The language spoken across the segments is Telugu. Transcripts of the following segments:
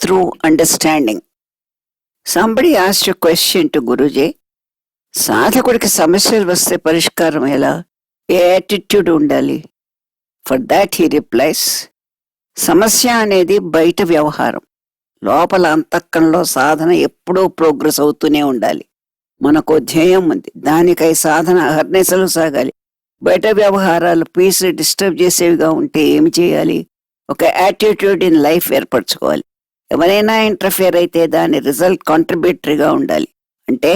through understanding. Somebody asked a question to Guruji. సాధకుడికి సమస్యలు వస్తే పరిష్కారం ఎలా, ఏ యాటిట్యూడ్ ఉండాలి? ఫర్ దాట్ హీ రిప్లైస్, సమస్య అనేది బయట వ్యవహారం, లోపల అంతఃకరణలో సాధన ఎప్పుడూ ప్రోగ్రెస్ అవుతూనే ఉండాలి. మనకు ధ్యేయం ఉంది, దానికై సాధన అహర్నిశలు సాగాలి. బయట వ్యవహారాలు పీస్ డిస్టర్బ్ చేసేవిగా ఉంటే ఏమి చేయాలి? ఒక యాటిట్యూడ్ ఇన్ లైఫ్ ఏర్పరచుకోవాలి. ఎవరైనా ఇంటర్ఫియర్ అయితే దాని రిజల్ట్ కాంట్రిబ్యూటరీగా ఉండాలి. అంటే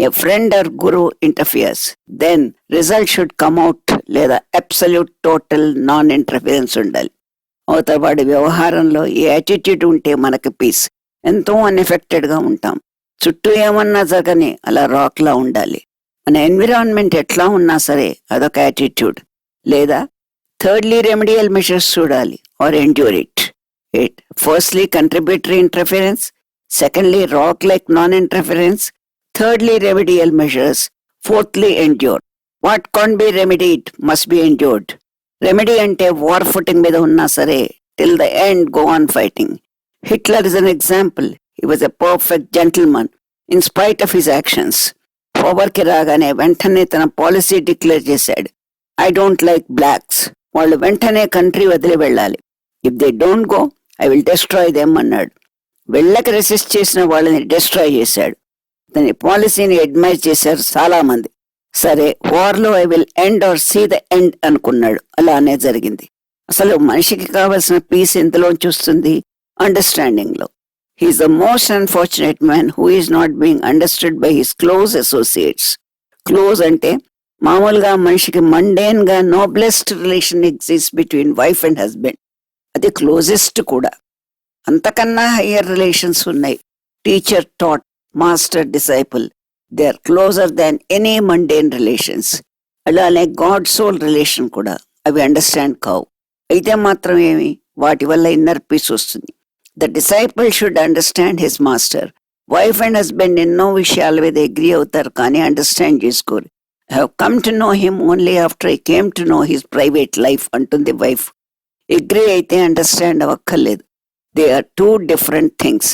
ఏ friend or guru interferes, then result should come out, లేదా అబ్సల్యూట్ టోటల్ నాన్ ఇంటర్ఫియరెన్స్ ఉండాలి. అవతల వాడి వ్యవహారంలో ఈ యాటిట్యూడ్ ఉంటే మనకి పీస్. ఎంతో అన్ఎఫెక్టెడ్గా ఉంటాం. చుట్టూ ఏమన్నా జరగని అలా రాక్లా ఉండాలి. మన ఎన్విరాన్మెంట్ ఎట్లా ఉన్నా సరే అదొక యాటిట్యూడ్. లేదా థర్డ్లీ రెమెడియల్ మెషర్స్ చూడాలి, or endure it. Firstly contributory interference, secondly rock like non interference, thirdly remedial measures, fourthly endure. What can be remedied must be endured. Remedy అంటే వార్ ఫుటింగ్ మీద ఉన్నా సరే till the end go on fighting. Hitler is an example. He was a perfect gentleman in spite of his actions. పవర్కి రాగానే వెంటనే తన పాలసీ డిక్లేర్ చేశాడు, ఐ డోంట్ లైక్ బ్లాక్స్. వాళ్ళు వెంటనే కంట్రీ వదిలి వెళ్ళాలి. If they don't go I will destroy them అన్నాడు. వెళ్ళకి రెసిస్ట్ చేసిన వాళ్ళని డిస్ట్రాయ్ చేశాడు. తన పాలసీని అడ్మైర్ చేశారు చాలా మంది. సరే, వార్లో I will end or see the end అనుకున్నాడు. అలానే జరిగింది. అసలు మనిషికి కావలసిన పీస్ ఎంతలోంచి వస్తుంది? అండర్స్టాండింగ్ లో. He is the most unfortunate man who is not being understood by his close associates. Close అంటే మామూలుగా మనిషికి మండేన్ గా noblest relation exist between wife and husband. అది క్లోజెస్ట్ కూడా. అంతకన్నా హయ్యర్ రిలేషన్స్ ఉన్నాయి. Teacher taught, master disciple, they are closer than any mundane relations. అలానే గాడ్ సోల్ రిలేషన్ కూడా. అవి అండర్స్టాండ్ కావు. అయితే మాత్రం ఏమి, వాటి వల్ల ఇన్నర్ పీస్ వస్తుంది. The disciple should understand his master. Wife and husband ఎన్నో విషయాల మీద అగ్రీ అవుతారు, కానీ అండర్స్టాండ్ చేసుకోరు. I have come to know him only after I came to know his private life అంటుంది వైఫ్. అగ్రీ అయితే అండర్స్టాండ్ అవ్వక్కర్లేదు. They are two different things.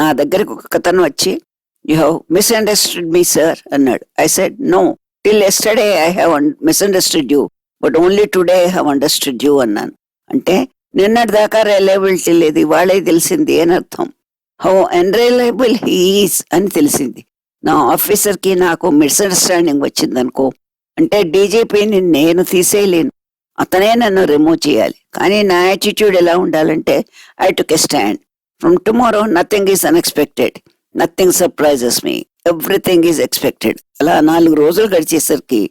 నా దగ్గరకు ఒక కథను వచ్చి, you have misunderstood me sir అన్నాడు. I said no, till yesterday I have misunderstood you, but only today I have understood you అన్నాను. అంటే నిన్నటి దాకా రిలయబిలిటీ లేదు, ఇవాళే తెలిసింది అని అర్థం. హౌ అన్రిలయబుల్ హీఈస్ అని తెలిసింది. నా ఆఫీసర్కి నాకు మిస్అండర్స్టాండింగ్ వచ్చిందనుకో, అంటే డీజీపీని నేను తీసేయలేను, అతనే నన్ను రిమూవ్ చేయాలి. కానీ నా యాటిట్యూడ్ ఎలా ఉండాలంటే, I took a stand. From tomorrow nothing is unexpected, nothing surprises me, everything is expected. అలా 4 రోజులు గడిచేసరికి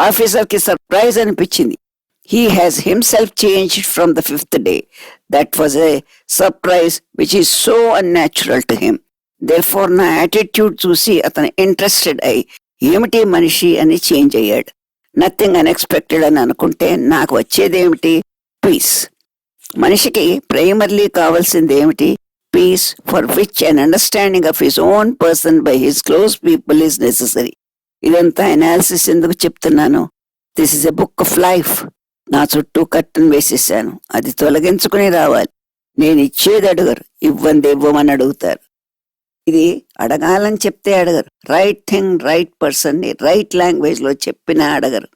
ఆఫీసర్కి సర్ప్రైజ్ అనిపించింది. He has himself changed from the 5th day. That was a surprise which is so unnatural to him. Therefore, నా యాటిట్యూడ్ చూసి అతను ఇంట్రెస్టెడ్ అయి ఏమిటి మనిషి అని చేంజ్ అయ్యాడు. నథింగ్ అన్ఎక్స్పెక్టెడ్ అని అనుకుంటే నాకు వచ్చేదేమిటి? పీస్. మనిషికి ప్రైమర్లీ కావాల్సింది ఏమిటి? Peace, for which an understanding of his own person by his close people is necessary. ఇదంతా అనాలిసిస్ ఎందుకు చెప్తున్నాను? This is a book of life. నా చుట్టూ కట్టను వేసేసాను, అది తొలగించుకుని రావాలి. నేను ఇచ్చేది అడగరు, ఇవ్వంది ఇవ్వమని అడుగుతారు. ఇది అడగాలని చెప్తే అడగరు. రైట్ థింగ్ రైట్ పర్సన్ని రైట్ లాంగ్వేజ్లో చెప్పినా అడగరు.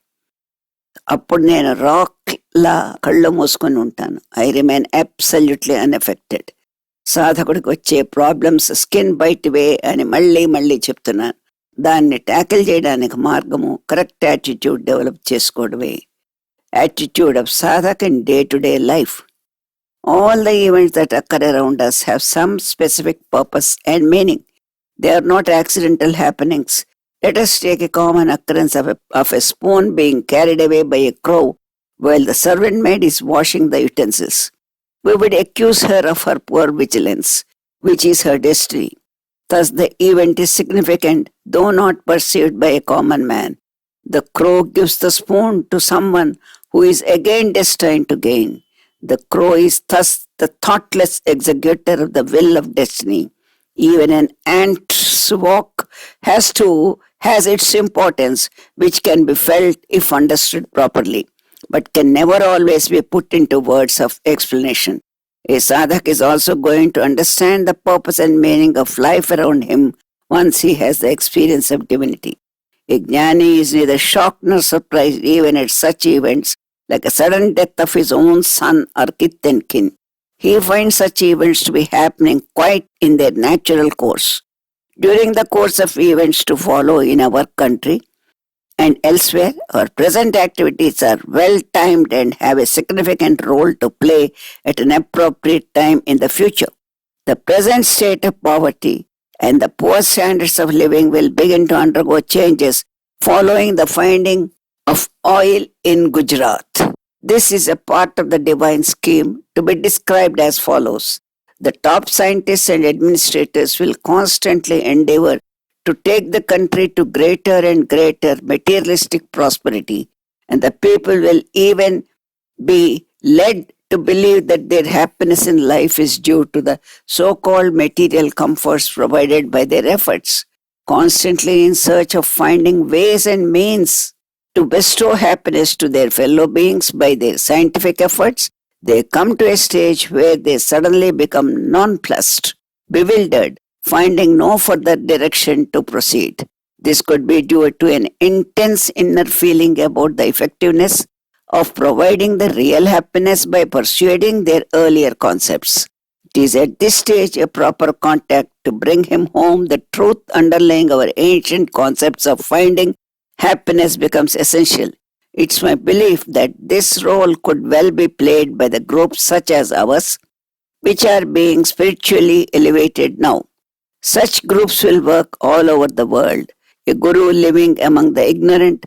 అప్పుడు నేను రాక్ లా కళ్ళు మూసుకొని ఉంటాను. I remain absolutely unaffected. సాధకుడికి వచ్చే ప్రాబ్లమ్స్ స్కిన్ బయటివే అని మళ్ళీ మళ్ళీ చెప్తున్నాను. దాన్ని ట్యాకిల్ చేయడానికి మార్గము కరెక్ట్ యాటిట్యూడ్ డెవలప్ చేసుకోవడమే. Attitude of sadhak in day-to-day life. All the events that occur around us have some specific purpose and meaning. They are not accidental happenings. Let us take a common occurrence of a spoon being carried away by a crow while the servant maid is washing the utensils. We would accuse her of her poor vigilance, which is her destiny. Thus the event is significant, though not perceived by a common man. The crow gives the spoon to someone who is again destined to gain. The crow is thus the thoughtless executor of the will of destiny. Even an ant's walk has its importance, which can be felt if understood properly, but can never always be put into words of explanation. A sadhak is also going to understand the purpose and meaning of life around him once he has the experience of divinity. A jnani is neither shocked nor surprised even at such events like a sudden death of his own son or kith and kin. He finds such events to be happening quite in their natural course. During the course of events to follow in our country and elsewhere, our present activities are well timed and have a significant role to play at an appropriate time in the future. The present state of poverty and the poor standards of living will begin to undergo changes following the finding of oil in Gujarat. This is a part of the divine scheme to be described as follows. The top scientists and administrators will constantly endeavor to take the country to greater and greater materialistic prosperity, and the people will even be led to believe that their happiness in life is due to the so-called material comforts provided by their efforts, constantly in search of finding ways and means to bestow happiness to their fellow beings by their scientific efforts. They come to a stage where they suddenly become nonplussed, bewildered, finding no further direction to proceed. This could be due to an intense inner feeling about the effectiveness of providing the real happiness by persuading their earlier concepts. It is at this stage a proper contact to bring him home the truth underlying our ancient concepts of finding happiness becomes essential. It's my belief that this role could well be played by the groups such as ours, which are being spiritually elevated now. Such groups will work all over the world. A guru living among the ignorant,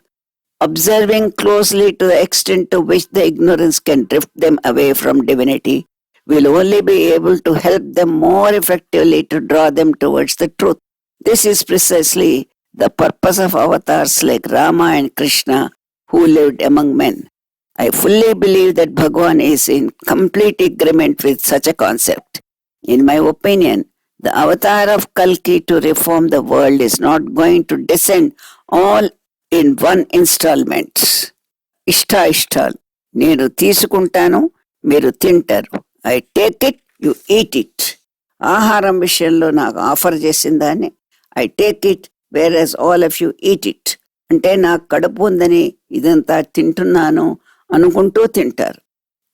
observing closely to the extent to which the ignorance can drift them away from divinity, will only be able to help them more effectively to draw them towards the truth. This is precisely the purpose of avatars like Rama and Krishna who lived among men. I fully believe that Bhagwan is in complete agreement with such a concept. In my opinion, the avatar of Kalki to reform the world is not going to descend all in one installment. ఇష్టాలు నేను తీసుకుంటాను, మీరు తింటారు. I take it, you eat it. ఆహారం విషయంలో నాకు ఆఫర్ చేసిన దాన్ని I take it, where as all of you eat it. అంటే నాకు కడుపు ఉందని ఇదంతా తింటున్నాను అనుకుంటూ తింటారు.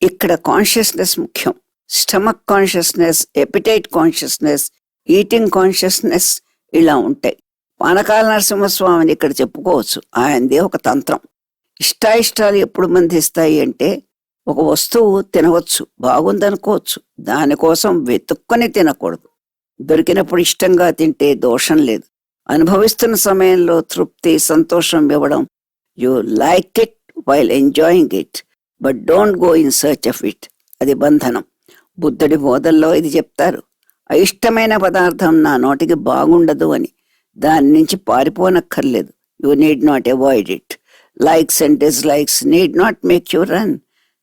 ఇక్కడ కాన్షియస్నెస్ ముఖ్యం. Stomach consciousness, appetite consciousness, eating consciousness ఇలా ఉంటాయి. పానకాల నరసింహస్వామిని ఇక్కడ చెప్పుకోవచ్చు. ఆయనదే ఒక తంత్రం. ఇష్టాయిష్టాలు ఎప్పుడు బంధిస్తాయి అంటే, ఒక వస్తువు తినవచ్చు, బాగుందనుకోవచ్చు, దానికోసం వెతుక్కొని తినకూడదు. దొరికినప్పుడు ఇష్టంగా తింటే దోషం లేదు. అనుభవిస్తున్న సమయంలో తృప్తి, సంతోషం ఇవ్వడం. You like it while enjoying it, but don't go in search of it. అది బంధనం. బుద్ధుడి బోధల్లో ఇది చెప్తారు. అయిష్టమైన పదార్థం నా నోటికి బాగుండదు అని. దాని నుంచి పారిపోనక్కర్లేదు. You need not avoid it. Likes and dislikes need not make you run.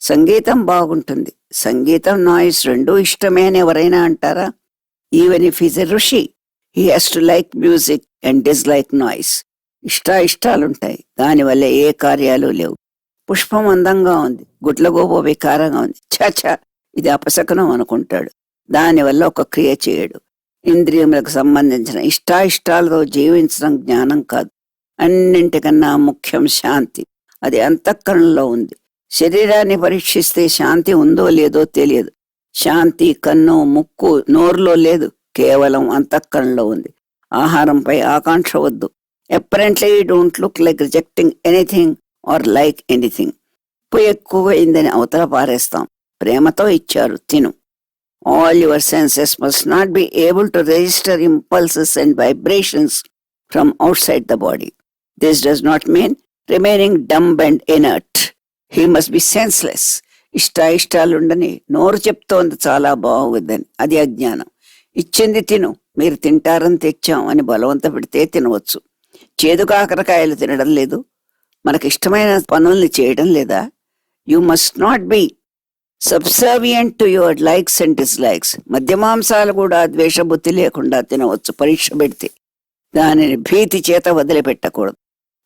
సంగీతం బాగుంటుంది, సంగీతం, నాయిస్ రెండూ ఇష్టమే అని ఎవరైనా అంటారా? Even if is a rishi, he has to like music and dislike noise. ఇష్టాలుంటాయి, దానివల్ల ఏ కార్యాలు లేవు. పుష్పం అందంగా ఉంది, గుడ్లగోబో వికారంగా ఉంది, ఛాఛా ఇది అపశకనం అనుకుంటాడు. దానివల్ల ఒక క్రియ చేయడు. ఇంద్రియములకు సంబంధించిన ఇష్టాలతో జీవించడం జ్ఞానం కాదు. అన్నింటికన్నా ముఖ్యం శాంతి. అది అంతఃకరణలో ఉంది. శరీరాన్ని పరీక్షిస్తే శాంతి ఉందో లేదో తెలియదు. శాంతి కన్ను, ముక్కు, నోరులో లేదు, కేవలం అంతఃకరణలో ఉంది. ఆహారంపై ఆకాంక్ష వద్దు. Apparently you don't look like rejecting anything or like anything. ఉప్పు ఎక్కువైందని అవతల పారేస్తాం. ప్రేమతో ఇచ్చారు, తిను. All your senses must not be able to register impulses and vibrations from outside the body. This does not mean remaining dumb and inert. He must be senseless. ఇష్టాలుండని నోరు చెప్తోంది చాలా బాగుందని, అది అజ్ఞానం. ఇచ్చింది తిను, మీరు తింటారని తెచ్చాం అని బలవంత పెడితే తినవచ్చు. చేదు కాకరకాయలు తినడం లేదు, మనకిష్టమైన పనుల్ని చేయడం లేదా? You must not be subservient to your likes and dislikes. మద్యమాంసాలు కూడా ద్వేషబుద్ధి లేకుండా తినవచ్చు పరీక్ష పెడితే. దానిని భీతి చేత వదిలిపెట్టకూడదు,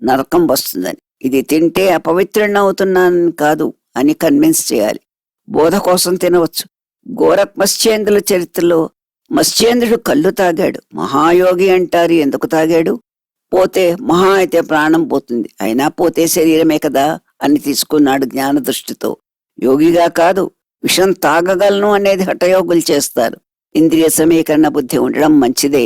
నరకం వస్తుందని. ఇది తింటే అపవిత్రుడిని అవుతున్నాను కాదు అని కన్విన్స్ చేయాలి. బోధ కోసం తినవచ్చు, గోరఖ్ మత్స్యేంద్రుల చరిత్రలో మత్స్యేంద్రుడు కళ్ళు తాగాడు. మహాయోగి అంటారు. ఎందుకు తాగాడు? పోతే మహా అయితే ప్రాణం పోతుంది, అయినా పోతే శరీరమే కదా అని తీసుకున్నాడు జ్ఞాన దృష్టితో. యోగిగా కాదు, విషం తాగగలను అనేది హఠయోగులు చేస్తారు. ఇంద్రియ సమీకరణ బుద్ధి ఉండడం మంచిదే.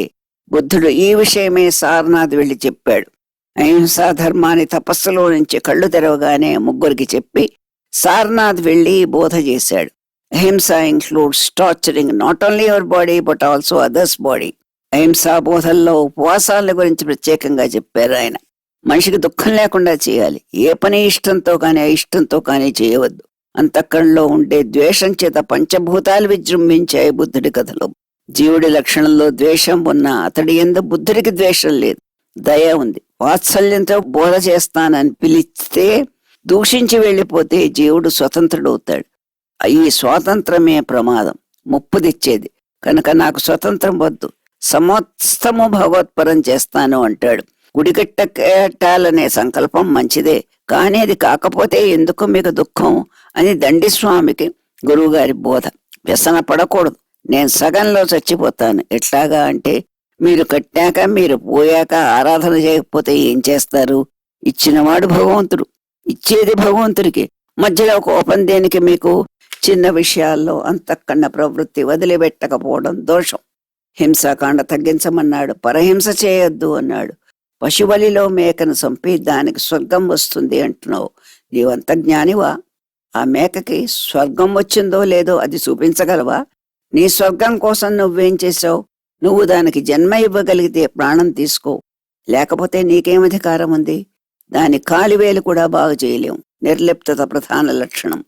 బుద్ధుడు ఈ విషయమే సారనాథ్ వెళ్లి చెప్పాడు. అహింసా ధర్మాన్ని తపస్సులో నుంచి కళ్ళు తెరవగానే ముగ్గురికి చెప్పి సారనాథ్ వెళ్లి బోధ చేశాడు. అహింస includes torturing not only your body but also others body. అహింసా బోధల్లో ఉపవాసాల గురించి ప్రత్యేకంగా చెప్పారు ఆయన. మనిషికి దుఃఖం లేకుండా చేయాలి. ఏ పని ఇష్టంతో కానీ అయిష్టంతో కానీ చేయవద్దు. అంతఃకరణలో ఉండే ద్వేషం చేత పంచభూతాలు విజృంభించాయి బుద్ధుడి కథలో. జీవుడి లక్షణంలో ద్వేషం ఉన్నా అతడి యందు బుద్ధుడికి ద్వేషం లేదు, దయ ఉంది. వాత్సల్యంతో బోధ చేస్తానని పిలిస్తే దూషించి వెళ్ళిపోతే జీవుడు స్వతంత్రుడవుతాడు. ఈ స్వాతంత్రమే ప్రమాదం, ముప్పు తెచ్చేది. కనుక నాకు స్వతంత్రం వద్దు, సమస్తము భగవత్పరం చేస్తాను అంటాడు. గుడి కట్టాలనే సంకల్పం మంచిదే, కానీ అది కాకపోతే ఎందుకు మీకు దుఃఖం అని దండిస్వామికి గురువుగారి బోధ. వ్యసన పడకూడదు. నేను సగంలో చచ్చిపోతాను. ఎట్లాగా అంటే, మీరు కట్టాక మీరు పోయాక ఆరాధన చేయకపోతే ఏం చేస్తారు? ఇచ్చినవాడు భగవంతుడు, ఇచ్చేది భగవంతుడికి. మధ్యలో కోపం దేనికి మీకు? చిన్న విషయాల్లో అంతఃకరణ ప్రవృత్తి వదిలిపెట్టకపోవడం దోషం. హింసాకాండ తగ్గించమన్నాడు, పరహింస చేయొద్దు అన్నాడు. పశుబలిలో మేకను చంపి దానికి స్వర్గం వస్తుంది అంటున్నావు. నీవంత జ్ఞానివా? ఆ మేకకి స్వర్గం వచ్చిందో లేదో అది చూపించగలవా? నీ స్వర్గం కోసం నువ్వేం చేసావు? నువ్వు దానికి జన్మ ఇవ్వగలిగితే ప్రాణం తీసుకో, లేకపోతే నీకేం అధికారం ఉంది? దాని కాలివేలు కూడా బాగు చేయలేం. నిర్లిప్తత ప్రధాన లక్షణం.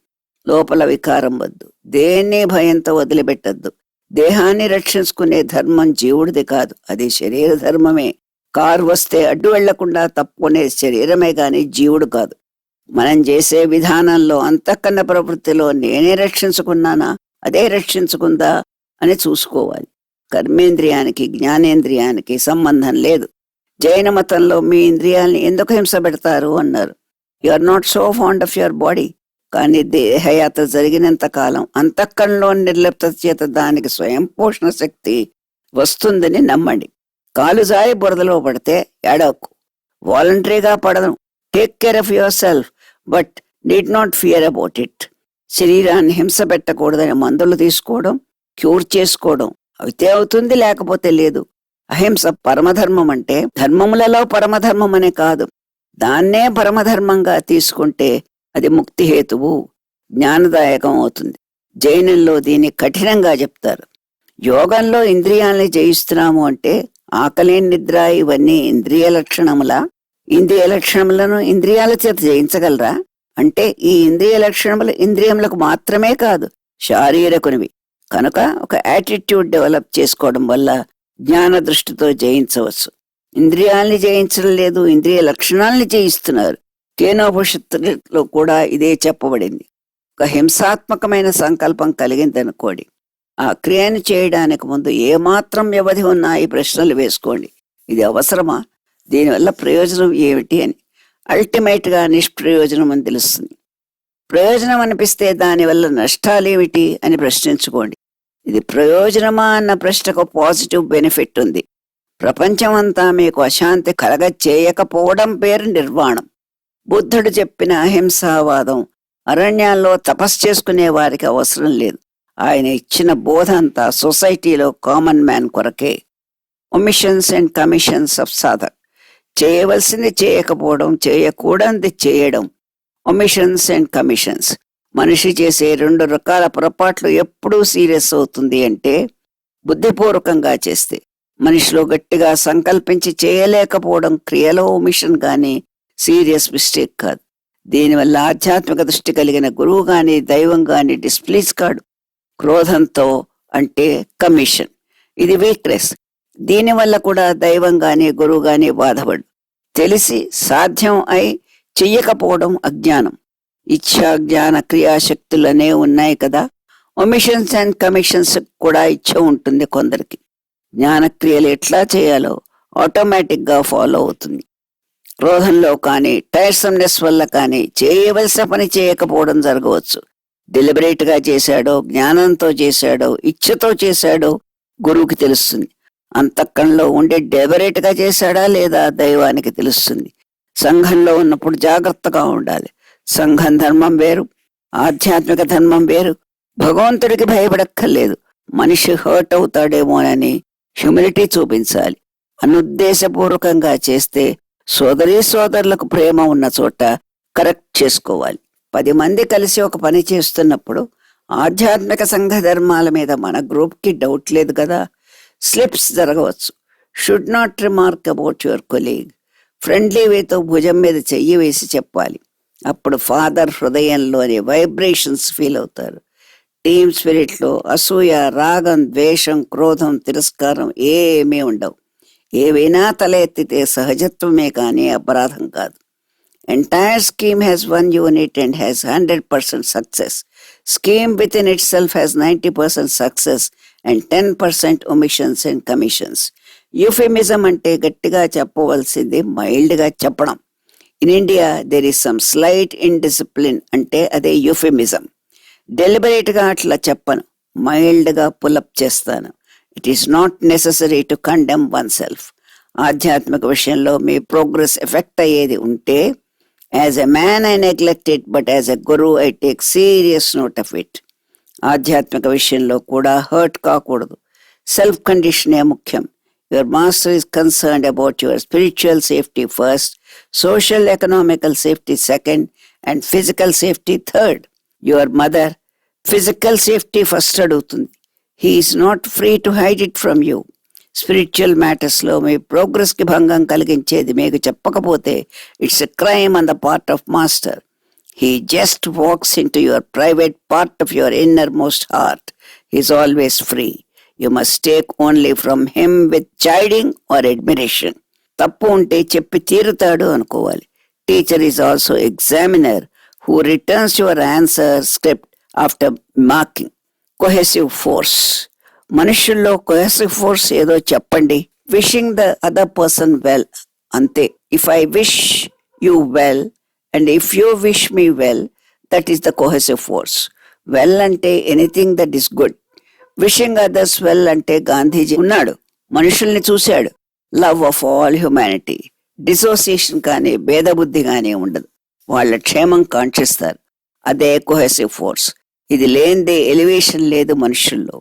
లోపల వికారం వద్దు. దేన్ని భయంతో వదిలిపెట్టద్దు. దేహాన్ని రక్షించుకునే ధర్మం జీవుడిది కాదు, అది శరీర ధర్మమే. కారు వస్తే అడ్డు వెళ్లకుండా తప్పుకునే శరీరమే గాని జీవుడు కాదు. మనం చేసే విధానంలో అంతఃకరణ ప్రవృత్తిలో నేనే రక్షించుకున్నానా, అదే రక్షించుకుందా అని చూసుకోవాలి. కర్మేంద్రియానికి జ్ఞానేంద్రియానికి సంబంధం లేదు. జైన మతంలో మీ ఇంద్రియాల్ని ఎందుకు హింస పెడతారు అన్నారు. You are not so fond of your body. కానీ దేహయాత్ర జరిగినంత కాలం అంతఃకరణలో నిర్లిప్తత చేత దానికి స్వయం పోషణ శక్తి వస్తుందని నమ్మండి. కాలు జారి బురదలో పడితే ఏడవకు. వాలంటరీగా పడను. Take care of yourself but need not fear about it. శరీరాన్ని హింస పెట్టకూడదని మందులు తీసుకోవడం, క్యూర్ చేసుకోవడం అయితే అవుతుంది, లేకపోతే లేదు. అహింస పరమధర్మం. అంటే ధర్మములలో పరమధర్మం అనే కాదు, దాన్నే పరమధర్మంగా తీసుకుంటే అది ముక్తి హేతువు, జ్ఞానదాయకం అవుతుంది. జైనుల్లో దీన్ని కఠినంగా చెప్తారు. యోగంలో ఇంద్రియాల్ని జయిస్తున్నాము అంటే ఆకలి, నిద్ర ఇవన్నీ ఇంద్రియ లక్షణములా? ఇంద్రియ లక్షణములను ఇంద్రియాల చేత జయించగలరా? అంటే ఈ ఇంద్రియ లక్షణములు ఇంద్రియములకు మాత్రమే కాదు, శారీరకునివి. కనుక ఒక యాటిట్యూడ్ డెవలప్ చేసుకోవడం వల్ల జ్ఞాన దృష్టితో జయించవచ్చు. ఇంద్రియాల్ని జయించడం లేదు, ఇంద్రియ లక్షణాలని జయిస్తున్నారు. కేనోపనిషత్తులో కూడా ఇదే చెప్పబడింది. ఒక హింసాత్మకమైన సంకల్పం కలిగిందనుకోండి, ఆ క్రియను చేయడానికి ముందు ఏమాత్రం వ్యవధి ఉన్నా ఈ ప్రశ్నలు వేసుకోండి. ఇది అవసరమా? దీనివల్ల ప్రయోజనం ఏమిటి అని. అల్టిమేట్ గా నిష్ప్రయోజనం అని తెలుస్తుంది. ప్రయోజనం అనిపిస్తే దానివల్ల నష్టాలేమిటి అని ప్రశ్నించుకోండి. ఇది ప్రయోజనమా అన్న ప్రశ్నకు పాజిటివ్ బెనిఫిట్ ఉంది. ప్రపంచం అంతా మీకు అశాంతి కలగ చేయకపోవడం పేరు నిర్వాణం. బుద్ధుడు చెప్పిన అహింసావాదం అరణ్యాల్లో తపస్సు చేసుకునే వారికి అవసరం లేదు. ఆయన ఇచ్చిన బోధ అంతా సొసైటీలో కామన్ మ్యాన్ కొరకే. Omissions and commissions of sadhak. చేయవలసింది చేయకపోవడం, చేయకూడనిది చేయడం. Omissions and commissions. మనిషి చేసే 2 రకాల పొరపాట్లు ఎప్పుడూ సీరియస్ అవుతుంది అంటే, బుద్ధిపూర్వకంగా చేస్తే మనిషిలో గట్టిగా సంకల్పించి చేయలేకపోవడం క్రియలో ఒమిషన్ గాని సీరియస్ మిస్టేక్ కాదు. దీనివల్ల ఆధ్యాత్మిక దృష్టి కలిగిన గురువు గాని దైవం గాని డిస్ప్లీజ్ కాడు. క్రోధంతో అంటే కమిషన్, ఇది వీక్నెస్. దీనివల్ల కూడా దైవం గాని గురువు గాని బాధపడు. తెలిసి సాధ్యం అయి చెయ్యకపోవడం అజ్ఞానం. ఇచ్ఛా జ్ఞాన క్రియాశక్తులనే ఉన్నాయి కదా. ఒమిషన్స్ అండ్ కమిషన్స్ కూడా ఇచ్ఛ ఉంటుంది కొందరికి. జ్ఞానక్రియలు ఎట్లా చేయాలో ఆటోమేటిక్ గా ఫాలో అవుతుంది. క్రోధంలో కానీ టైర్సమ్నెస్ వల్ల కానీ చేయవలసిన పని చేయకపోవడం జరగవచ్చు. డెలిబరేట్ గా చేశాడో, జ్ఞానంతో చేశాడో, ఇచ్ఛతో చేశాడో గురువుకి తెలుస్తుంది. అంతఃకరణలో ఉండి డెలిబరేట్ గా చేశాడా లేదా దైవానికి తెలుస్తుంది. సంఘంలో ఉన్నప్పుడు జాగ్రత్తగా ఉండాలి. సంఘం ధర్మం వేరు, ఆధ్యాత్మిక ధర్మం వేరు. భగవంతుడికి భయపడక్కర్లేదు. మనిషి హర్ట్ అవుతాడేమోనని హ్యూమిలిటీ చూపించాలి. అనుద్దేశపూర్వకంగా చేస్తే సోదరీ సోదరులకు ప్రేమ ఉన్న చోట కరెక్ట్ చేసుకోవాలి. 10 మంది కలిసి ఒక పని చేస్తున్నప్పుడు ఆధ్యాత్మిక సంఘ ధర్మాల మీద మన గ్రూప్ కి డౌట్ లేదు కదా. స్లిప్స్ జరగవచ్చు. Should not remark about your colleague. Friendly వేతో భుజం మీద చెయ్యి వేసి చెప్పాలి. అప్పుడు ఫాదర్ హృదయంలోని వైబ్రేషన్స్ ఫీల్ అవుతారు. టీమ్ స్పిరిట్ లో అసూయ, రాగం, ద్వేషం, క్రోధం, తిరస్కారం ఏమీ ఉండవు. ఏవైనా తల ఎత్తితే సహజత్వమే కానీ అపరాధం కాదు. Entire scheme has 1 unit and has 100% success. Scheme within itself has 90% success and 10% omissions and commissions. Euphemism అంటే గట్టిగా చెప్పవలసింది మైల్డ్ గా చెప్పడం. In India there is some slight indiscipline అంటే అదే యూఫెమిజం. డెలిబరేట్ గా అట్లా చెప్పను, మైల్డ్ గా పులప్ చేస్తాను. It is not necessary to condemn one self. ఆధ్యాత్మిక విషయంలో మీ ప్రోగ్రెస్ ఎఫెక్ట్ అయ్యేది ఉంటే, as a man I neglect it, but as a Guru I take serious note of it. ఆధ్యాత్మిక విషయంలో కూడా హర్ట్ కాకూడదు. సెల్ఫ్ కండిషనే ముఖ్యం. Your master is concerned about your spiritual safety first, social economical safety second, and physical safety third. Your mother, physical safety first adugutundi. He is not free to hide it from you. Spiritual matters lo me progress కి భంగం కలిగించేది మీకు చెప్పకపోతే it's a crime on the part of master. He just walks into your private part of your innermost heart. He is always free. You must take only from him with chiding or admiration. తప్పు ఉంటే చెప్పి తీరుతాడు అనుకోవాలి. Teacher is also examiner who returns your answer script after marking. Cohesive force. మనుషుల్లో cohesive force ఏదో చెప్పండి. Wishing the other person well అంతే. If I wish you well and if you wish me well, that is the cohesive force. Well అంటే anything that is good. Wishing others well అంటే గాంధీజీ ఉన్నాడు, మనుషుల్ని చూశాడు. Love of all humanity. Dissociation కానీ భేదబుద్ధి కానీ ఉండదు. వాళ్ళ క్షేమం కాంక్షిస్తారు. అదే కోహెసివ్ ఫోర్స్. ఇది లేనిదే ఎలివేషన్ లేదు మనుషుల్లో.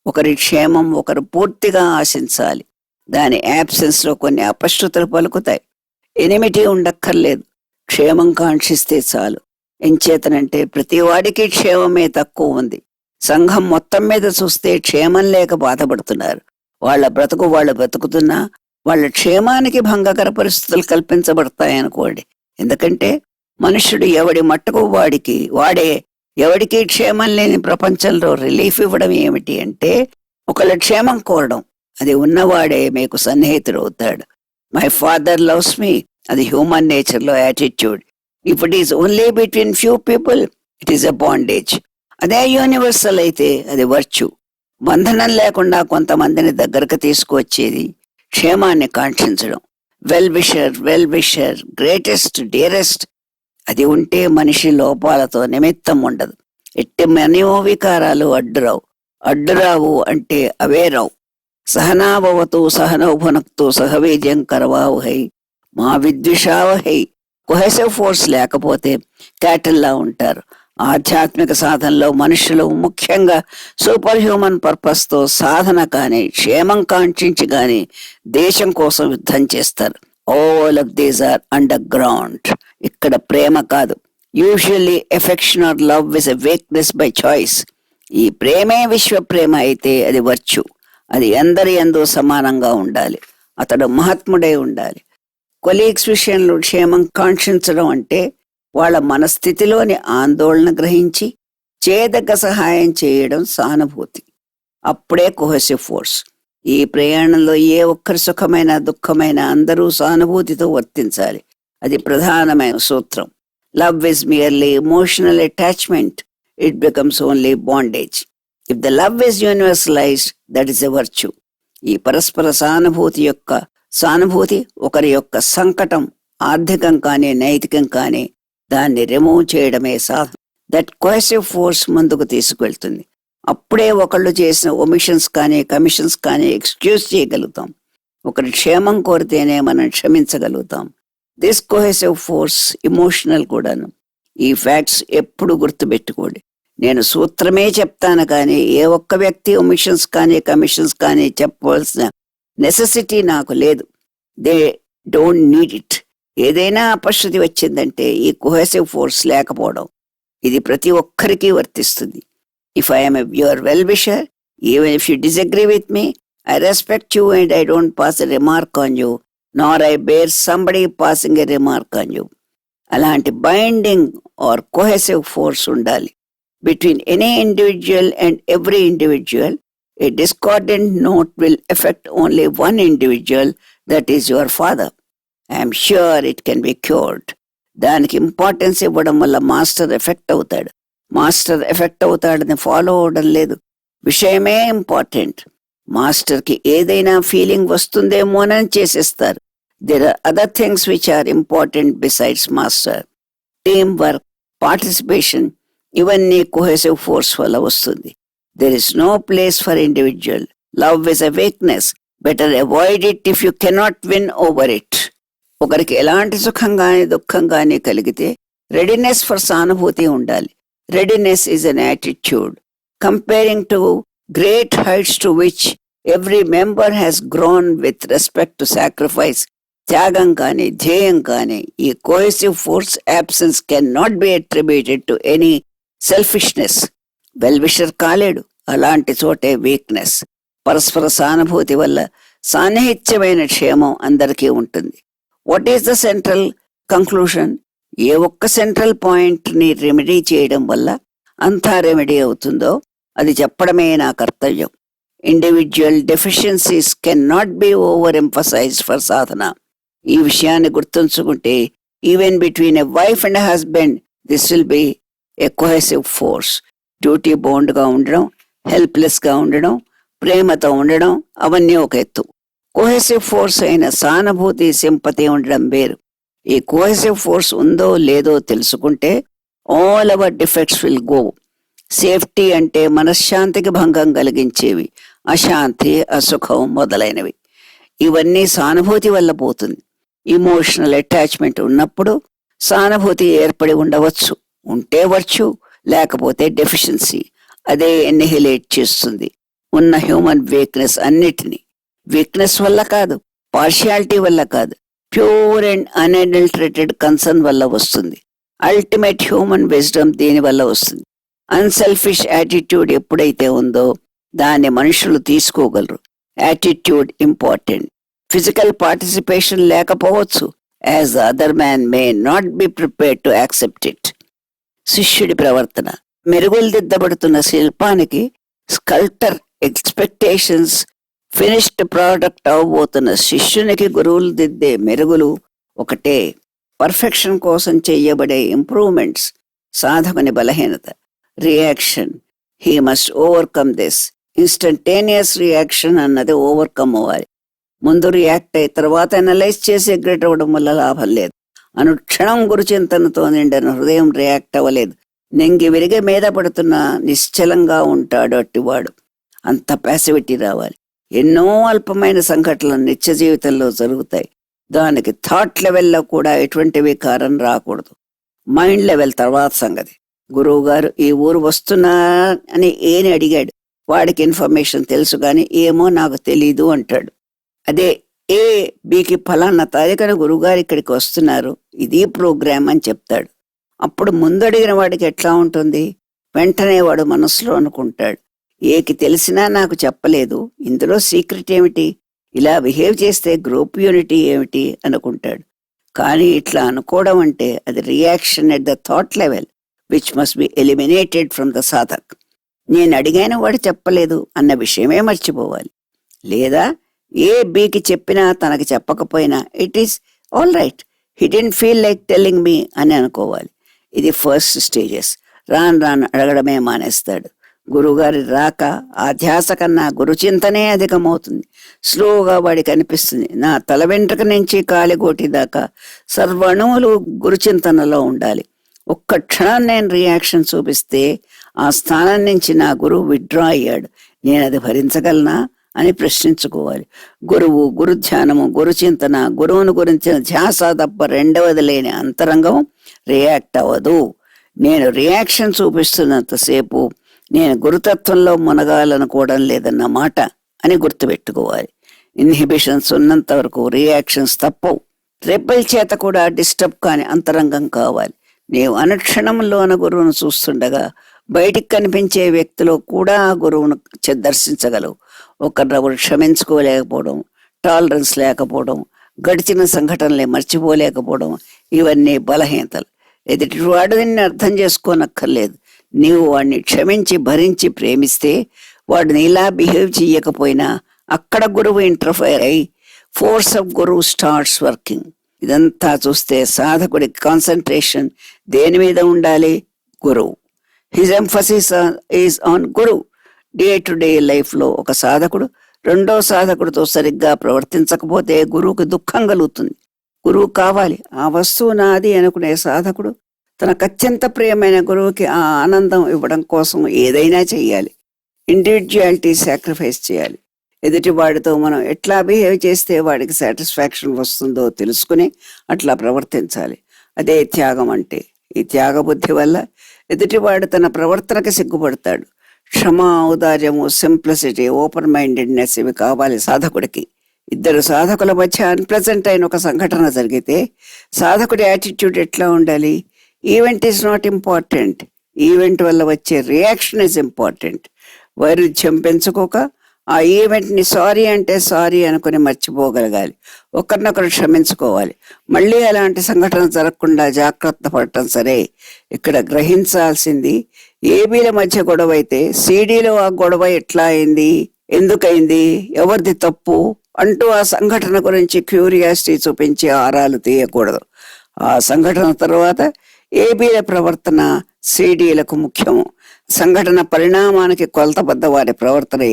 ఒకరి క్షేమం ఒకరు పూర్తిగా ఆశించాలి. దాని యాబ్సెన్స్ లో కొన్ని అపశృతులు పలుకుతాయి. ఎనిమిటీ ఉండక్కర్లేదు, క్షేమం కాంక్షిస్తే చాలు. ఎంచేతనంటే ప్రతి వాడికి క్షేమమే తక్కువ ఉంది. సంఘం మొత్తం మీద చూస్తే క్షేమం లేక బాధపడుతున్నారు. వాళ్ళ బ్రతుకు వాళ్ళు బ్రతుకుతున్నా వాళ్ళ క్షేమానికి భంగకర పరిస్థితులు కల్పించబడతాయనుకోండి. ఎందుకంటే మనుష్యుడు ఎవడి మట్టుకు వాడే ఎవడికి క్షేమం లేని ప్రపంచంలో రిలీఫ్ ఇవ్వడం ఏమిటి అంటే ఒకళ్ళ క్షేమం కోరడం. అది ఉన్నవాడే మీకు సన్నిహితుడు అవుతాడు. మై ఫాదర్ లవ్స్ మీ, అది హ్యూమన్ నేచర్ లో attitude. If it is only between few people, it is a bondage. అదే యూనివర్సల్ అయితే అది వర్చ్యూ. బంధనం లేకుండా కొంతమందిని దగ్గరకు తీసుకువచ్చేది క్షేమాన్ని కాంక్షించడం. వెల్ విషర్, గ్రేటెస్ట్, డియరెస్ట్, అది ఉంటే మనిషి లోపాలతో నిమిత్తం ఉండదు. ఎట్టి మనోవికారాలు అడ్డురావు అంటే అవే రావు. సహనాభవతు సహనౌ భునక్తు సహవీర్యం కరవావహై మా విద్విషావహై. కొహెసివ్ ఫోర్స్ లేకపోతే క్యాటిల్లా ఉంటారు. ఆధ్యాత్మిక సాధనలో మనుషులు ముఖ్యంగా సూపర్ హ్యూమన్ పర్పస్ తో సాధన కానీ క్షేమం కాంక్షించి కానీ దేశం కోసం యుద్ధం చేస్తారు. All of these are underground. ఇక్కడ ప్రేమ కాదు. Usually affection or love is a weakness by choice. ఈ ప్రేమే విశ్వ ప్రేమ అయితే అది వర్చ్యూ. అది అందరి యందు సమానంగా ఉండాలి. అతడు మహాత్ముడై ఉండాలి. కొలీగ్స్ విషయంలో క్షేమం కాంక్షించడం అంటే వాళ్ళ మనస్థితిలోని ఆందోళన గ్రహించి చేయదగ్గ సహాయం చేయడం సానుభూతి. అప్పుడే కోహెసివ్ ఫోర్స్. ఈ ప్రయాణంలో ఏ ఒక్కరి సుఖమైన దుఃఖమైన అందరూ సానుభూతితో వర్తించాలి. అది ప్రధానమైన సూత్రం. Love is merely emotional attachment, it becomes only bondage. If the love is universalised, that is a virtue. ఈ పరస్పర సానుభూతి ఒకరి యొక్క సంకటం ఆర్థికం కానీ నైతికం కానీ దాన్ని రిమూవ్ చేయడమే సాధన. దట్ కోహెసివ్ ఫోర్స్ ముందుకు తీసుకువెళ్తుంది. అప్పుడే ఒకళ్ళు చేసిన ఒమిషన్స్ కానీ కమిషన్స్ కానీ ఎక్స్క్యూజ్ చేయగలుగుతాం. ఒకరి క్షేమం కోరితేనే మనం క్షమించగలుగుతాం. దిస్ కోహెసివ్ ఫోర్స్ ఇమోషనల్ కూడాను. ఈ ఫ్యాక్ట్స్ ఎప్పుడు గుర్తుపెట్టుకోండి. నేను సూత్రమే చెప్తాను కానీ ఏ ఒక్క వ్యక్తి ఒమిషన్స్ కానీ కమిషన్స్ కానీ చెప్పవలసిన నెసెసిటీ నాకు లేదు. They don't need it. ఏదైనా అపశృతి వచ్చిందంటే ఈ కోహెసివ్ ఫోర్స్ లేకపోవడం. ఇది ప్రతి ఒక్కరికి వర్తిస్తుంది. If I'm your well wisher, even if you disagree with me, I respect you and I don't pass a remark on you, nor I bear somebody passing a remark on you. అలాంటి బైండింగ్ ఆర్ కోహెసివ్ ఫోర్స్ ఉండాలి between any individual and every individual. A discordant note will effect only one individual, that is your father. I'm sure it can be cured. దానికి ఇంపార్టెన్స్ ఇవ్వడం వల్ల మాస్టర్ ఎఫెక్ట్ అవుతాడు. మాస్టర్ ఎఫెక్ట్ అవుతాడని ఫాలో అవడం లేదు. విషయమే ఇంపార్టెంట్. మాస్టర్కి ఏదైనా ఫీలింగ్ వస్తుందేమోనని చేసేస్తారు. There are other things which are important besides master. Team work, participation, ఇవన్నీ కోహెసివ్ ఫోర్స్ వల్ల వస్తుంది. There is no place for individual. Love is a weakness. Better avoid it if you cannot win over it. ఒకరికి ఎలాంటి సుఖం కానీ దుఃఖం కానీ కలిగితే రెడీనెస్ ఫర్ సానుభూతి ఉండాలి. Readiness is an attitude. Comparing to great heights to which every member has grown with respect to sacrifice, త్యాగం కానీ ధ్యేయం కానీ, ఈ cohesive force absence cannot be attributed to any selfishness. Well wisher కాలేడు. అలాంటి చోటే వీక్నెస్. పరస్పర సానుభూతి వల్ల సాన్నిహిత్యమైన క్షేమం అందరికీ ఉంటుంది. What is the central conclusion? ఏ ఒక్క సెంట్రల్ పాయింట్ని రెమెడీ చేయడం వల్ల అంతా రెమెడీ అవుతుందో అది చెప్పడమే నా కర్తవ్యం. Individual deficiencies can not be over emphasised for sadhana. ఈ విషయాన్ని గుర్తుంచుకుంటే even between a wife and husband this will be a cohesive force. Duty బౌండ్గా ఉండడం, హెల్ప్లెస్గా ఉండడం, ప్రేమతో ఉండడం అవన్నీ ఒక ఎత్తు. కోహెసివ్ ఫోర్స్ అయిన సానుభూతి, సింపతి ఉండడం వేరు. ఈ కోహెసివ్ ఫోర్స్ ఉందో లేదో తెలుసుకుంటే all our defects will go. Safety అంటే మనశ్శాంతికి భంగం కలిగించేవి, అశాంతి, అసుఖం మొదలైనవి. ఇవన్నీ సానుభూతి వల్ల పోతుంది. ఇమోషనల్ అటాచ్మెంట్ ఉన్నప్పుడు సానుభూతి ఏర్పడి ఉండవచ్చు. ఉంటే వచ్చు, లేకపోతే డెఫిషియన్సీ. అదే ఎన్నిహిలేట్ చేస్తుంది ఉన్న హ్యూమన్ వీక్నెస్ అన్నిటినీ. వీక్నెస్ వల్ల కాదు, పార్షియాలిటీ వల్ల కాదు, ప్యూర్ అండ్ అన్అడల్టరేటెడ్ కన్సర్న్ వల్ల వస్తుంది. అల్టిమేట్ హ్యూమన్ విజ్డమ్ దీని వల్ల వస్తుంది. అన్సెల్ఫిష్ యాటిట్యూడ్ ఎప్పుడైతే ఉందో దాన్ని మనుషులు తీసుకోగలరు. Attitude important. ఫిజికల్ పార్టిసిపేషన్ లేకపోవచ్చు, as the other man may not be prepared to accept it. శిష్యుడి ప్రవర్తన. మెరుగులు దిద్దబడుతున్న శిల్పానికి స్కల్ప్టర్ ఎక్స్పెక్టేషన్స్ ఫినిష్డ్ ప్రోడక్ట్ అవబోతున్న శిష్యునికి గురువులు దిద్దే మెరుగులు ఒకటే. పర్ఫెక్షన్ కోసం చేయబడే ఇంప్రూవ్మెంట్స్ సాధకుని బలహీనత. Reaction, he must overcome this. Instantaneous reaction అన్నది ఓవర్కమ్ అవ్వాలి. ముందు రియాక్ట్ అయ్యి తర్వాత అనలైజ్ చేసి ఎగ్రెట్ అవ్వడం వల్ల లాభం లేదు. అనుక్షణం గురుచింతనతో నిండిన హృదయం రియాక్ట్ అవ్వలేదు. నెంగి విరిగి మీద పడుతున్న నిశ్చలంగా ఉంటాడు అట్టివాడు. అంత ప్యాసివిటీ రావాలి. ఎన్నో అల్పమైన సంఘటనలు నిత్య జీవితంలో జరుగుతాయి. దానికి థాట్ లెవెల్లో కూడా ఎటువంటి వికారం రాకూడదు. మైండ్ లెవెల్ తర్వాత సంగతి. గురువు గారు ఈ ఊరు వస్తున్నా అని ఏని అడిగాడు. వాడికి ఇన్ఫర్మేషన్ తెలుసు కానీ ఏమో నాకు తెలీదు అంటాడు. అదే ఏ బికి ఫలానా తారీఖున గురువుగారు ఇక్కడికి వస్తున్నారు, ఇది ప్రోగ్రామ్ అని చెప్తాడు. అప్పుడు ముందడిగిన వాడికి ఎట్లా ఉంటుంది? వెంటనే వాడు మనసులో అనుకుంటాడు, ఏకి తెలిసినా నాకు చెప్పలేదు, ఇందులో సీక్రెట్ ఏమిటి, ఇలా బిహేవ్ చేస్తే గ్రూప్ యూనిటీ ఏమిటి అనుకుంటాడు. కానీ ఇట్లా అనుకోవడం అంటే అది reaction at the thought level which must be eliminated from the sadhak. నేను అడిగాను వాడు చెప్పలేదు అన్న విషయమే మర్చిపోవాలి. లేదా ఏ బికి చెప్పినా తనకి చెప్పకపోయినా it is all right, he didn't feel like telling me అని అనుకోవాలి. ఇది ఫస్ట్ స్టేజెస్. రాను రాను అడగడమే మానేస్తాడు. గురువుగారి రాక ఆ ధ్యాస కన్నా గురుచింతనే అధికమవుతుంది. స్లోగా వాడికి అనిపిస్తుంది, నా తల వెంట్రుక నుంచి కాలిగోటి దాకా సర్వణువులు గురుచింతనలో ఉండాలి. ఒక్క క్షణం నేను రియాక్షన్ చూపిస్తే ఆ స్థానం నుంచి నా గురువు విత్డ్రా అయ్యాడు, నేను అది భరించగలనా అని ప్రశ్నించుకోవాలి. గురువు, గురుధ్యానము, గురుచింతన, గురువును గురించిన ధ్యాస తప్ప రెండవది లేని అంతరంగం రియాక్ట్ అవ్వదు. నేను రియాక్షన్ చూపిస్తున్నంతసేపు నేను గురుతత్వంలో మునగాలనుకోవడం లేదన్న మాట అని గుర్తుపెట్టుకోవాలి. ఇన్హిబిషన్స్ ఉన్నంత వరకు రియాక్షన్స్ తప్పవు. రెబ్బల చేత కూడా డిస్టర్బ్ కాని అంతరంగం కావాలి. నీవు అనుక్షణంలోన గురువును చూస్తుండగా బయటికి కనిపించే వ్యక్తిలో కూడా ఆ గురువును దర్శించగలవు. ఒకరినొకరు క్షమించుకోలేకపోవడం, టాలరెన్స్ లేకపోవడం, గడిచిన సంఘటనలే మర్చిపోలేకపోవడం, ఇవన్నీ బలహీనతలు. ఎదుటివాడు నిన్ను అర్థం చేసుకోనక్కర్లేదు. నీవు వాడిని క్షమించి భరించి ప్రేమిస్తే వాడు నీలా బిహేవ్ చెయ్యకపోయినా అక్కడ గురువు ఇంటర్ఫైర్ అయి ఫోర్స్ ఆఫ్ గురువు స్టార్ట్స్ వర్కింగ్. ఇదంతా చూస్తే సాధకుడి కాన్సన్ట్రేషన్ దేని మీద ఉండాలి? గురువు. హిజ్ ఎంఫసిస్ ఈజ్ ఆన్ గురువు. డే టు డే లైఫ్లో ఒక సాధకుడు రెండో సాధకుడితో సరిగ్గా ప్రవర్తించకపోతే గురువుకి దుఃఖం కలుగుతుంది. గురువు కావాలి. ఆ వస్తువు నాది అనుకునే సాధకుడు తనకు అత్యంత ప్రియమైన గురువుకి ఆ ఆనందం ఇవ్వడం కోసం ఏదైనా చెయ్యాలి. ఇండివిజువాలిటీ సాక్రిఫైస్ చేయాలి. ఎదుటి వాడితో మనం ఎట్లా బిహేవ్ చేస్తే వాడికి సాటిస్ఫాక్షన్ వస్తుందో తెలుసుకుని అట్లా ప్రవర్తించాలి. అదే త్యాగం అంటే. ఈ త్యాగ బుద్ధి వల్ల ఎదుటివాడు తన ప్రవర్తనకి సిగ్గుపడతాడు. క్షమ, ఔదార్యము, సింప్లిసిటీ, ఓపెన్ మైండెడ్నెస్ ఇవి కావాలి సాధకుడికి. ఇద్దరు సాధకుల మధ్య అన్ప్లెజెంట్ అయిన ఒక సంఘటన జరిగితే సాధకుడి యాటిట్యూడ్ ఎట్లా ఉండాలి? Event is not important, event వల్ల వచ్చే రియాక్షన్ ఈజ్ ఇంపార్టెంట్. వైరుధ్యం పెంచుకోక ఆ ఈవెంట్ని సారీ అంటే సారీ అనుకుని మర్చిపోగలగాలి. ఒకరినొకరు క్షమించుకోవాలి. మళ్ళీ అలాంటి సంఘటన జరగకుండా జాగ్రత్త పడటం సరే. ఇక్కడ గ్రహించాల్సింది ఏబీల మధ్య గొడవ అయితే సీడీలో ఆ గొడవ ఎట్లా అయింది, ఎందుకైంది, ఎవరిది తప్పు అంటూ ఆ సంఘటన గురించి క్యూరియాసిటీ చూపించి ఆరాలు తీయకూడదు. ఆ సంఘటన తర్వాత ఏబీల ప్రవర్తన సీడీలకు ముఖ్యము. సంఘటన పరిణామానికి కొలతబద్ద వారి ప్రవర్తనే.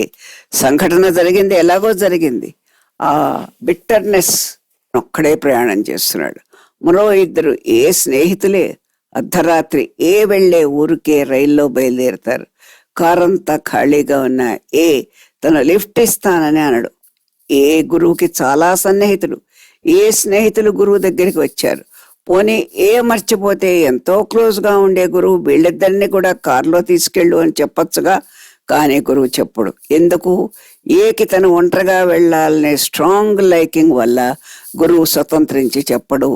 సంఘటన జరిగింది ఎలాగో జరిగింది. ఆ బిట్టర్నెస్ ఒక్కడే ప్రయాణం చేస్తున్నాడు. మరో ఇద్దరు ఏ స్నేహితులే అర్ధరాత్రి ఏ వెళ్లే ఊరికే రైల్లో బయలుదేరుతారు. కారంతా ఖాళీగా ఉన్న ఏ తన లిఫ్ట్ ఇస్తానని అనడు. ఏ గురువుకి చాలా సన్నిహితుడు. ఏ స్నేహితులు గురువు దగ్గరికి వచ్చారు. పోనీ ఏ మర్చిపోతే ఎంతో క్లోజ్గా ఉండే గురువు వీళ్ళిద్దరిని కూడా కారులో తీసుకెళ్ళు అని చెప్పొచ్చుగా. కానీ గురువు చెప్పుడు. ఎందుకు? ఏకి తను ఒంటరిగా వెళ్ళాలనే స్ట్రాంగ్ లైకింగ్ వల్ల గురువు స్వతంత్రించి చెప్పడు.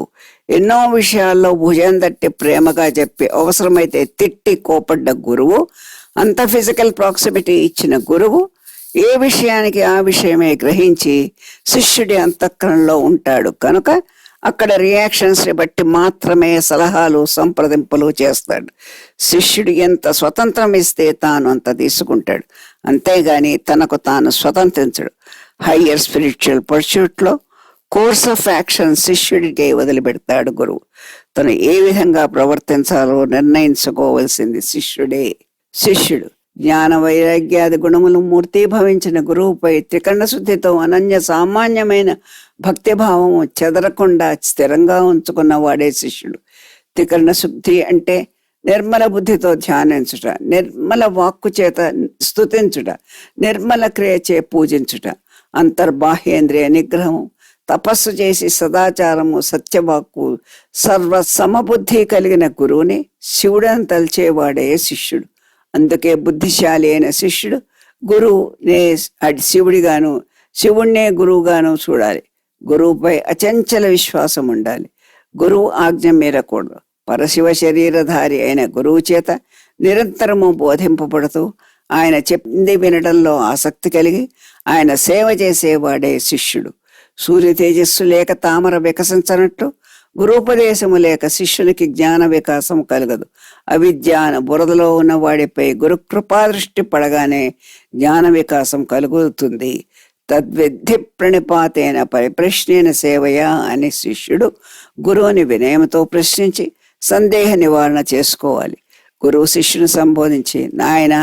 ఎన్నో విషయాల్లో భుజం తట్టి ప్రేమగా చెప్పి అవసరమైతే తిట్టి కోపడ్డ గురువు, అంత ఫిజికల్ ప్రాక్సిమిటీ ఇచ్చిన గురువు ఏ విషయానికి ఆ విషయమే గ్రహించి శిష్యుడి అంతఃకరణలో ఉంటాడు కనుక అక్కడ రియాక్షన్స్ ని బట్టి మాత్రమే సలహాలు సంప్రదింపులు చేస్తాడు. శిష్యుడు ఎంత స్వతంత్రం ఇస్తే తాను అంత తీసుకుంటాడు. అంతేగాని తనకు తాను స్వతంత్రించడు. హయ్యర్ స్పిరిచువల్ పర్స్యూట్లో కోర్స్ ఆఫ్ యాక్షన్ శిష్యుడికే వదిలిపెడతాడు గురువు. తను ఏ విధంగా ప్రవర్తించాలో నిర్ణయించుకోవలసింది శిష్యుడే. శిష్యుడు జ్ఞాన వైరాగ్యాది గుణములు మూర్తీభవించిన గురువుపై త్రికరణ శుద్ధితో అనన్య సామాన్యమైన భక్తిభావము చెదరకుండా స్థిరంగా ఉంచుకున్న వాడే శిష్యుడు. త్రికరణ శుద్ధి అంటే నిర్మల బుద్ధితో ధ్యానించుట, నిర్మల వాక్కు చేత స్తుతించుట, నిర్మల క్రియచే పూజించుట, అంతర్బాహ్యేంద్రియ నిగ్రహము, తపస్సు చేసి సదాచారము, సత్యవాక్కు, సర్వ సమబుద్ధి కలిగిన గురువుని శివుడని తలిచేవాడే శిష్యుడు. అందుకే బుద్ధిశాలి అయిన శిష్యుడు గురువునే శివుడిగాను, శివుణ్ణే గురువుగాను చూడాలి. గురువుపై అచంచల విశ్వాసం ఉండాలి. గురువు ఆజ్ఞ మీరకూడదు. పరశివ శరీరధారి అయిన గురువు చేత నిరంతరము బోధింపబడుతూ ఆయన చెప్పింది వినడంలో ఆసక్తి కలిగి ఆయన సేవ చేసేవాడే శిష్యుడు. సూర్య తేజస్సు లేక తామర వికసించనట్టు గురూపదేశము లేక శిష్యునికి జ్ఞాన వికాసం కలగదు. అవిద్యాన బురదలో ఉన్న వాడిపై గురుకృపాదృష్టి పడగానే జ్ఞాన వికాసం కలుగుతుంది. తద్విద్ధి ప్రణిపాతేన పరిప్రశ్నేన సేవయా అని శిష్యుడు గురువుని వినయంతో ప్రశ్నించి సందేహ నివారణ చేసుకోవాలి. గురువు శిష్యుని సంబోధించి, నాయన,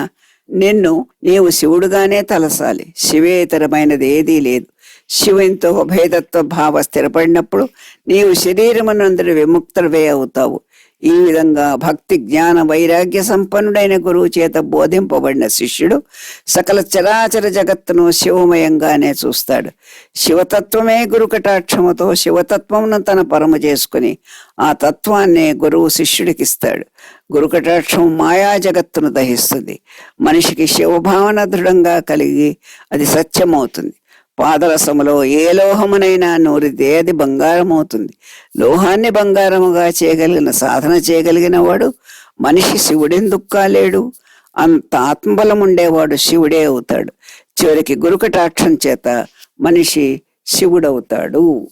నిన్ను నీవు శివుడుగానే తలసాలి. శివేతరమైనది ఏదీ లేదు. శివునితో భేదత్వ భావ స్థిరపడినప్పుడు నీవు శరీరమునందరి విముక్తుడవే అవుతావు. ఈ విధంగా భక్తి జ్ఞాన వైరాగ్య సంపన్నుడైన గురువు చేత బోధింపబడిన శిష్యుడు సకల చరాచర జగత్తును శివమయంగానే చూస్తాడు. శివతత్వమే గురు కటాక్షముతో శివతత్వమును తన పరము చేసుకుని ఆ తత్వాన్నే గురువు శిష్యుడికిస్తాడు. గురు కటాక్షం మాయా జగత్తును దహిస్తుంది. మనిషికి శివభావన దృఢంగా కలిగి అది సత్యమవుతుంది. పాదరసములో ఏ లోహమునైనా నూరితే అది బంగారం అవుతుంది. లోహాన్ని బంగారముగా చేయగలిగిన సాధన చేయగలిగిన వాడు మనిషి శివుడెందుకు కాలేడు? అంత ఆత్మబలం ఉండేవాడు శివుడే అవుతాడు. చివరికి గురుకటాక్షం చేత మనిషి శివుడవుతాడు.